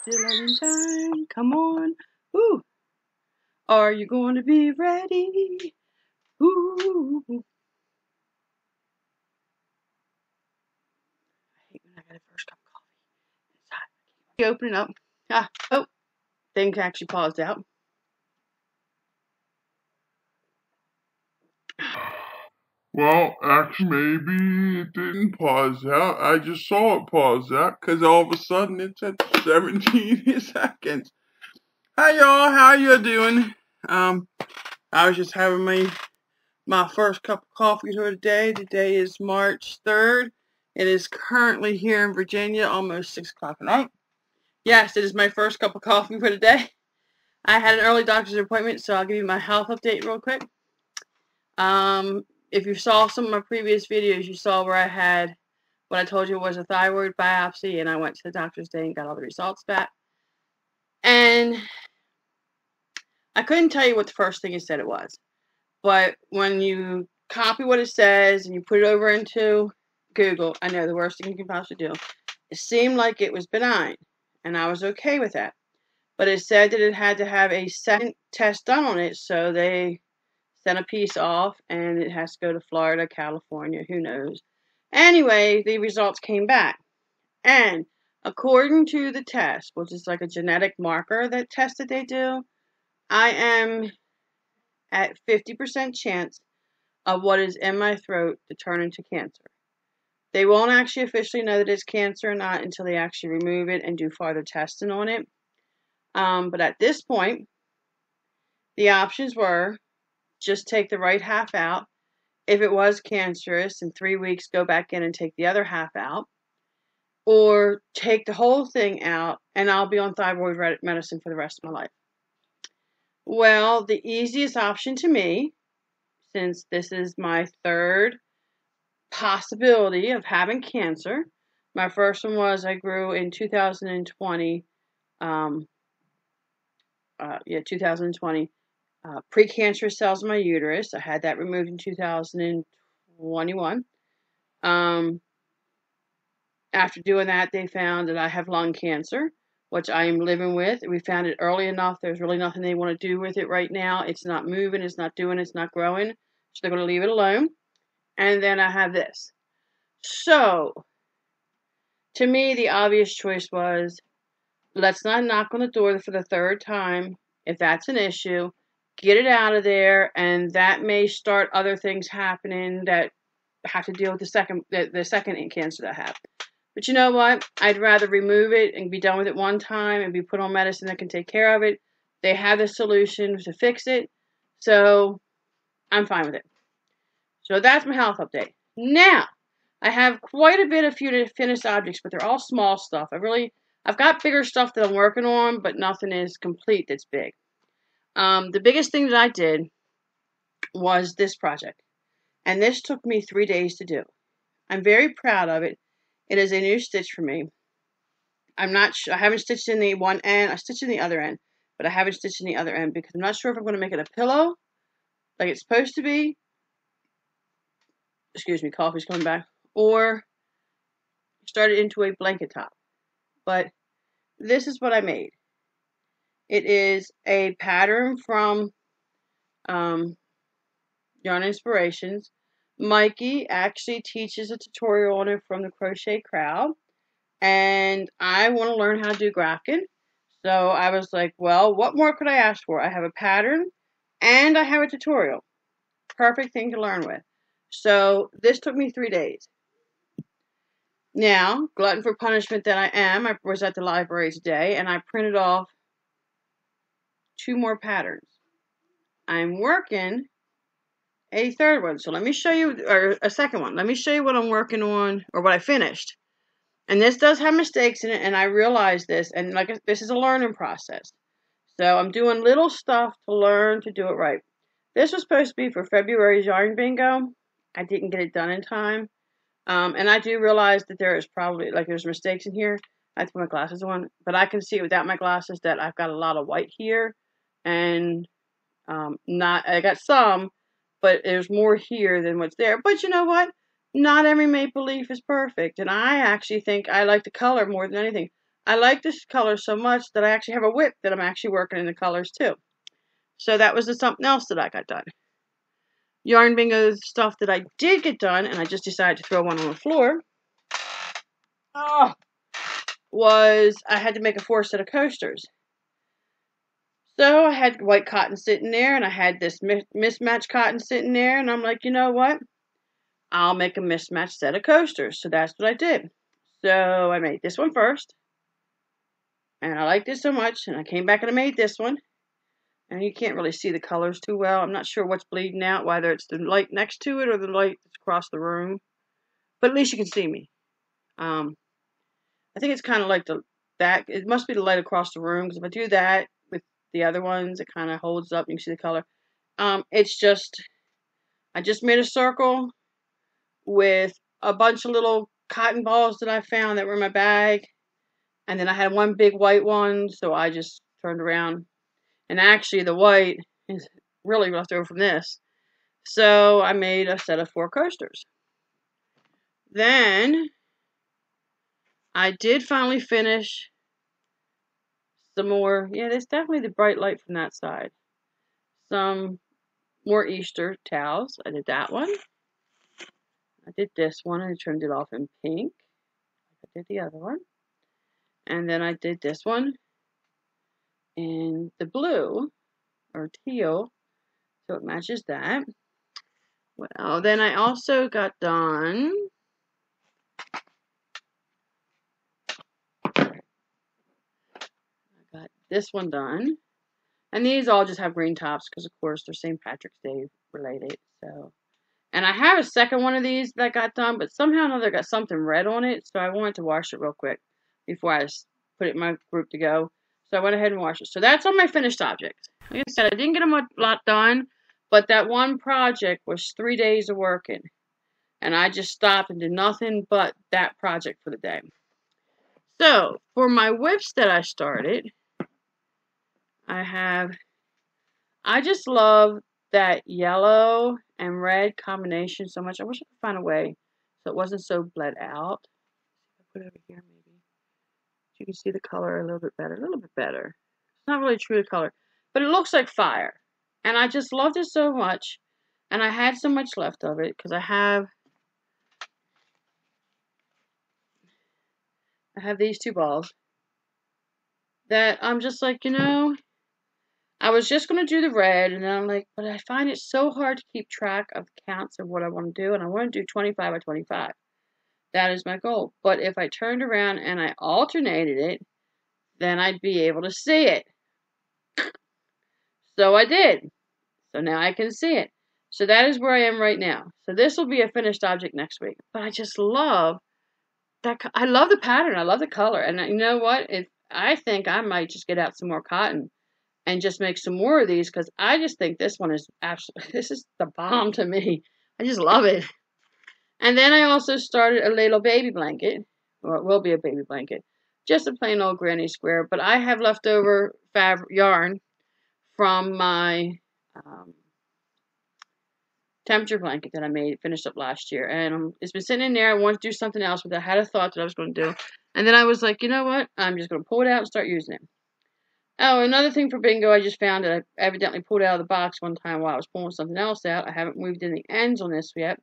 Still in time. Come on. Ooh. Are you going to be ready? Ooh. I hate when I got a first cup of coffee. It's hot. You open it up. Oh. Thing actually paused out. Well, actually, maybe it didn't pause out. I just saw it pause out because all of a sudden it's at 17 seconds. Hi, y'all. How you doing? I was just having my first cup of coffee for the day. Today is March 3rd. It is currently here in Virginia, almost 6 o'clock at night. Yes, it is my first cup of coffee for the day. I had an early doctor's appointment, so I'll give you my health update real quick. If you saw some of my previous videos, you saw where I had what I told you was a thyroid biopsy, and I went to the doctor's today and got all the results back. And I couldn't tell you what the first thing it said it was. But when you copy what it says and you put it over into Google, I know the worst thing you can possibly do, it seemed like it was benign, and I was okay with that. But it said that it had to have a second test done on it, so they sent a piece off, and it has to go to Florida, California, who knows. Anyway, the results came back. And according to the test, which is like a genetic marker, that test that they do, I am at 50% chance of what is in my throat to turn into cancer. They won't actually officially know that it's cancer or not until they actually remove it and do further testing on it. But at this point, the options were just take the right half out. If it was cancerous, in 3 weeks, go back in and take the other half out. Or take the whole thing out, and I'll be on thyroid medicine for the rest of my life. Well, the easiest option to me, since this is my third possibility of having cancer, my first one was I grew in 2020, 2020, precancerous cells in my uterus. I had that removed in 2021. After doing that, they found that I have lung cancer, which I am living with. We found it early enough. There's really nothing they want to do with it right now. It's not moving. It's not doing. It's not growing. So they're going to leave it alone. And then I have this. So, to me, the obvious choice was, let's not knock on the door for the third time. If that's an issue, get it out of there. And that may start other things happening that have to deal with the second cancer that I have. But you know what? I'd rather remove it and be done with it one time and be put on medicine that can take care of it. They have the solution to fix it. So I'm fine with it. So that's my health update. Now, I have quite a bit of finished objects, but they're all small stuff. I've got bigger stuff that I'm working on, but nothing is complete that's big. The biggest thing that I did was this project. And this took me 3 days to do. I'm very proud of it. It is a new stitch for me. I'm not sure. I haven't stitched in the one end. I stitched in the other end, but I haven't stitched in the other end because I'm not sure if I'm going to make it a pillow like it's supposed to be. Excuse me, coffee's coming back. Or start it into a blanket top. But this is what I made. It is a pattern from Yarn Inspirations. Mikey actually teaches a tutorial on it from the Crochet Crowd. And I want to learn how to do Graghgan. So I was like, well, what more could I ask for? I have a pattern and I have a tutorial. Perfect thing to learn with. So this took me 3 days. Now, glutton for punishment that I am, I was at the library today and I printed off 2 more patterns. I'm working a third one. So let me show you, or a second one. Let me show you what I'm working on, or what I finished. And this does have mistakes in it, and I realize this, and this is a learning process. So I'm doing little stuff to learn to do it right. This was supposed to be for February's yarn bingo. I didn't get it done in time. And I do realize that there is probably, there's mistakes in here. I have to put my glasses on, but I can see without my glasses that I've got a lot of white here, and I got some, but there's more here than what's there. But you know what? Not every maple leaf is perfect, and I actually think I like the color more than anything. I like this color so much that I actually have a whip that I'm actually working in the colors too. So that was something else that I got done. Yarn Bingo stuff that I did get done, and I just decided to throw one on the floor, was I had to make a 4 set of coasters. So I had white cotton sitting there, and I had this mismatched cotton sitting there, and I'm like, you know what? I'll make a mismatched set of coasters. So that's what I did. So I made this one first, and I liked it so much, and I came back and I made this one. And you can't really see the colors too well. I'm not sure what's bleeding out, whether it's the light next to it or the light that's across the room. But at least you can see me. I think it's kind of like that. It must be the light across the room, because if I do that with the other ones, it kind of holds up. You can see the color. It's just, I just made a circle with a bunch of little cotton balls that I found that were in my bag. And then I had one big white one, so I just turned around. And actually, the white is really left over from this. So I made a set of 4 coasters. Then I did finally finish some more. Yeah, there's definitely the bright light from that side. Some more Easter towels. I did that one. I did this one and I trimmed it off in pink. I did the other one. And then I did this one in the blue or teal, so it matches that. Well, then I also got done this one done, and these all just have green tops because of course they're St. Patrick's Day related. So, and I have a second one of these that got done, but somehow or another got something red on it, so I wanted to wash it real quick before I put it in my group to go. So I went ahead and washed it. So that's all my finished objects. Like I said, I didn't get a lot done, but that one project was 3 days of working, and I just stopped and did nothing but that project for the day. So for my whips that I started, I just love that yellow and red combination so much. I wish I could find a way so it wasn't so bled out. I'll put it over here maybe. So you can see the color a little bit better. It's not really true to color, but it looks like fire. And I just loved it so much. And I had so much left of it because I have these 2 balls that I'm just like, you know, I was just going to do the red, and then I'm like, but I find it so hard to keep track of the counts of what I want to do, and I want to do 25 by 25. That is my goal. But if I turned around and I alternated it, then I'd be able to see it. So I did. So now I can see it. So that is where I am right now. So this will be a finished object next week. But I just love that. I love the pattern. I love the color. And you know what? I think I might just get out some more cotton and just make some more of these, because I just think this one is absolutely, this is the bomb to me. I just love it. And then I also started a little baby blanket, or it will be a baby blanket, just a plain old granny square. But I have leftover yarn from my temperature blanket that I finished up last year, and it's been sitting in there. I wanted to do something else with it. I had a thought that I was going to do, and then I was like, you know what? I'm just going to pull it out and start using it. Oh, another thing for bingo, I just found that I evidently pulled out of the box one time while I was pulling something else out. I haven't moved in the ends on this yet,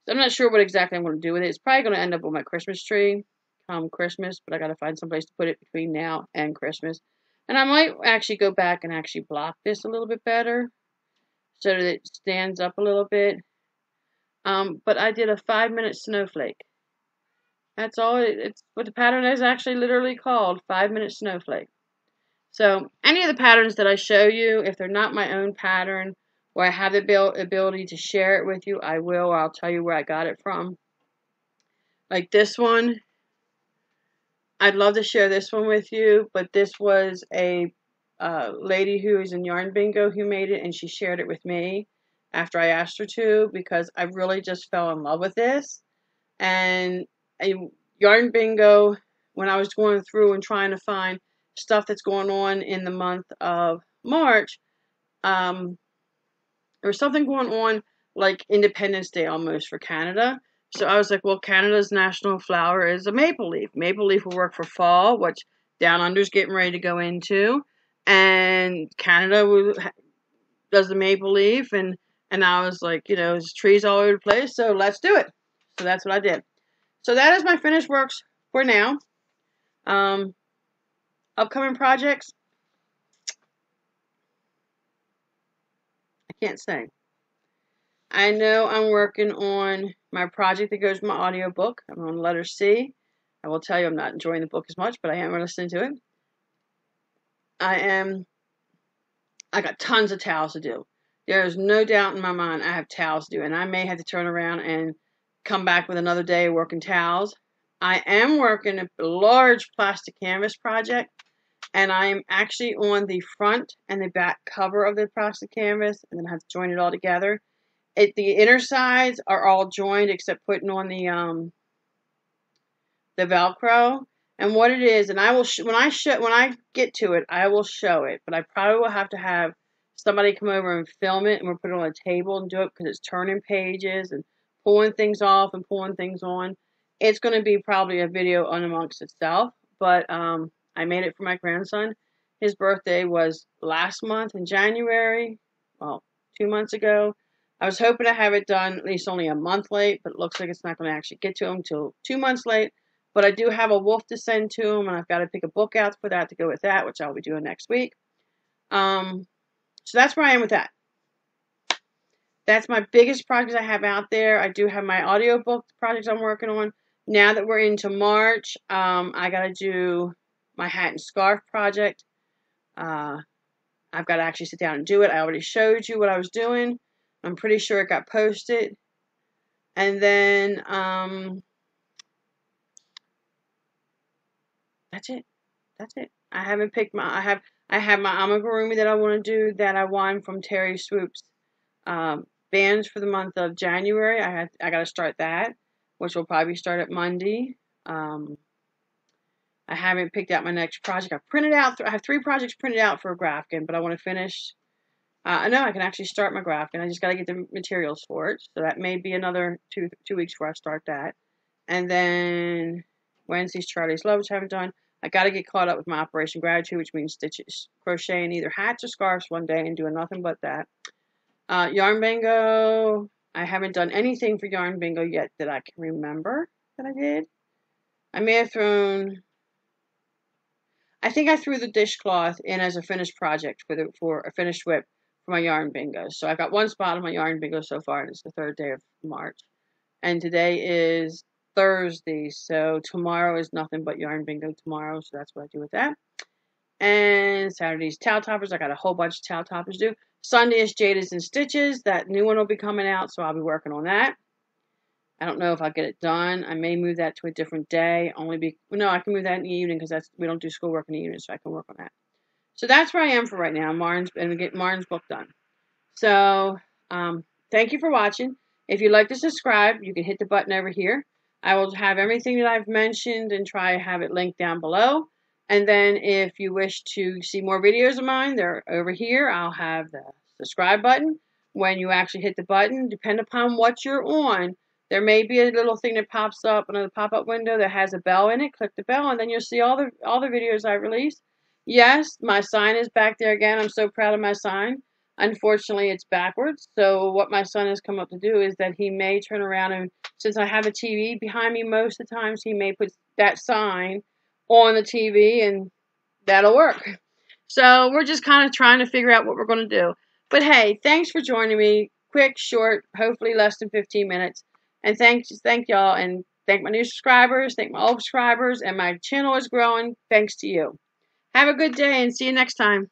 so I'm not sure what exactly I'm going to do with it. It's probably going to end up on my Christmas tree come Christmas, but I got to find someplace to put it between now and Christmas. And I might actually go back and actually block this a little bit better so that it stands up a little bit. But I did a 5-minute snowflake. That's all. It's what the pattern is actually literally called, 5-minute snowflake. So any of the patterns that I show you, if they're not my own pattern, or I have the ability to share it with you, I will, or I'll tell you where I got it from. Like this one, I'd love to share this one with you, but this was a lady who is in Yarn Bingo who made it, and she shared it with me after I asked her to, because I really just fell in love with this. And Yarn Bingo, when I was going through and trying to find stuff that's going on in the month of March, there was something going on like Independence Day almost for Canada. So I was like, well, Canada's national flower is a maple leaf. Maple leaf will work for fall, which Down Under's getting ready to go into, and Canada does the maple leaf, and I was like, you know, there's trees all over the place, so let's do it. So that's what I did. So that is my finished works for now. Upcoming projects, I can't say. I know I'm working on my project that goes with my audiobook. I'm on letter C. I will tell you I'm not enjoying the book as much, but I am listening to it. I got tons of towels to do. There's no doubt in my mind I have towels to do, and I may have to turn around and come back with another day working towels. I am working a large plastic canvas project, and I am actually on the front and the back cover of the plastic canvas, and then I have to join it all together. The inner sides are all joined except putting on the Velcro. And what it is, and I will when I get to it, I will show it. But I probably will have to have somebody come over and film it, and we'll put it on a table and do it because it's turning pages and pulling things off and pulling things on. It's going to be probably a video on amongst itself. But I made it for my grandson. His birthday was last month in January. Well, 2 months ago. I was hoping to have it done at least only a month late, but it looks like it's not going to actually get to him until 2 months late. But I do have a wolf to send to him, and I've got to pick a book out for that to go with that, which I'll be doing next week. So that's where I am with that. That's my biggest project I have out there. I do have my audiobook projects I'm working on. Now that we're into March, I got to do my hat and scarf project. I've got to actually sit down and do it. I already showed you what I was doing. I'm pretty sure it got posted. And then, that's it. That's it. I haven't picked my, I have my amigurumi that I want to do that I won from Terry Swoop's bands for the month of January. I got to start that, which will probably start at Monday. I haven't picked out my next project. I have 3 projects printed out for Graghgan, but I want to finish. I know I can actually start my Graghgan. I just got to get the materials for it. So that may be another two weeks before I start that. And then Wednesday's Charlie's Love, which I haven't done. I got to get caught up with my Operation Gratitude, which means crocheting either hats or scarves one day and doing nothing but that. Yarn Bingo. I haven't done anything for Yarn Bingo yet that I can remember that I did. I may have thrown... I think I threw the dishcloth in as a finished project for a finished whip for my Yarn Bingo. So I got 1 spot on my Yarn Bingo so far, and it's the 3rd day of March. And today is Thursday, so tomorrow is nothing but Yarn Bingo tomorrow, so that's what I do with that. And Saturday's Towel Toppers. I got a whole bunch of Towel Toppers to do. Sunday is Jada's and Stitches. That new one will be coming out, so I'll be working on that. I don't know if I'll get it done. I may move that to a different day. No, I can move that in the evening because we don't do schoolwork in the evening, so I can work on that. So that's where I am for right now. And get Martin's book done. So thank you for watching. If you'd like to subscribe, you can hit the button over here. I will have everything that I've mentioned and try to have it linked down below. And then if you wish to see more videos of mine, they're over here. I'll have the subscribe button. When you actually hit the button, depending upon what you're on, there may be a little thing that pops up, another pop-up window that has a bell in it. Click the bell, and then you'll see all the videos I release. Yes, my sign is back there again. I'm so proud of my sign. Unfortunately, it's backwards. So what my son has come up to do is that he may turn around, and since I have a TV behind me most of the times, he may put that sign on the TV, and that'll work. So we're just kind of trying to figure out what we're going to do. But hey, thanks for joining me. Quick, short, hopefully less than 15 minutes. And thank y'all, and thank my new subscribers, thank my old subscribers, and my channel is growing thanks to you. Have a good day, and see you next time.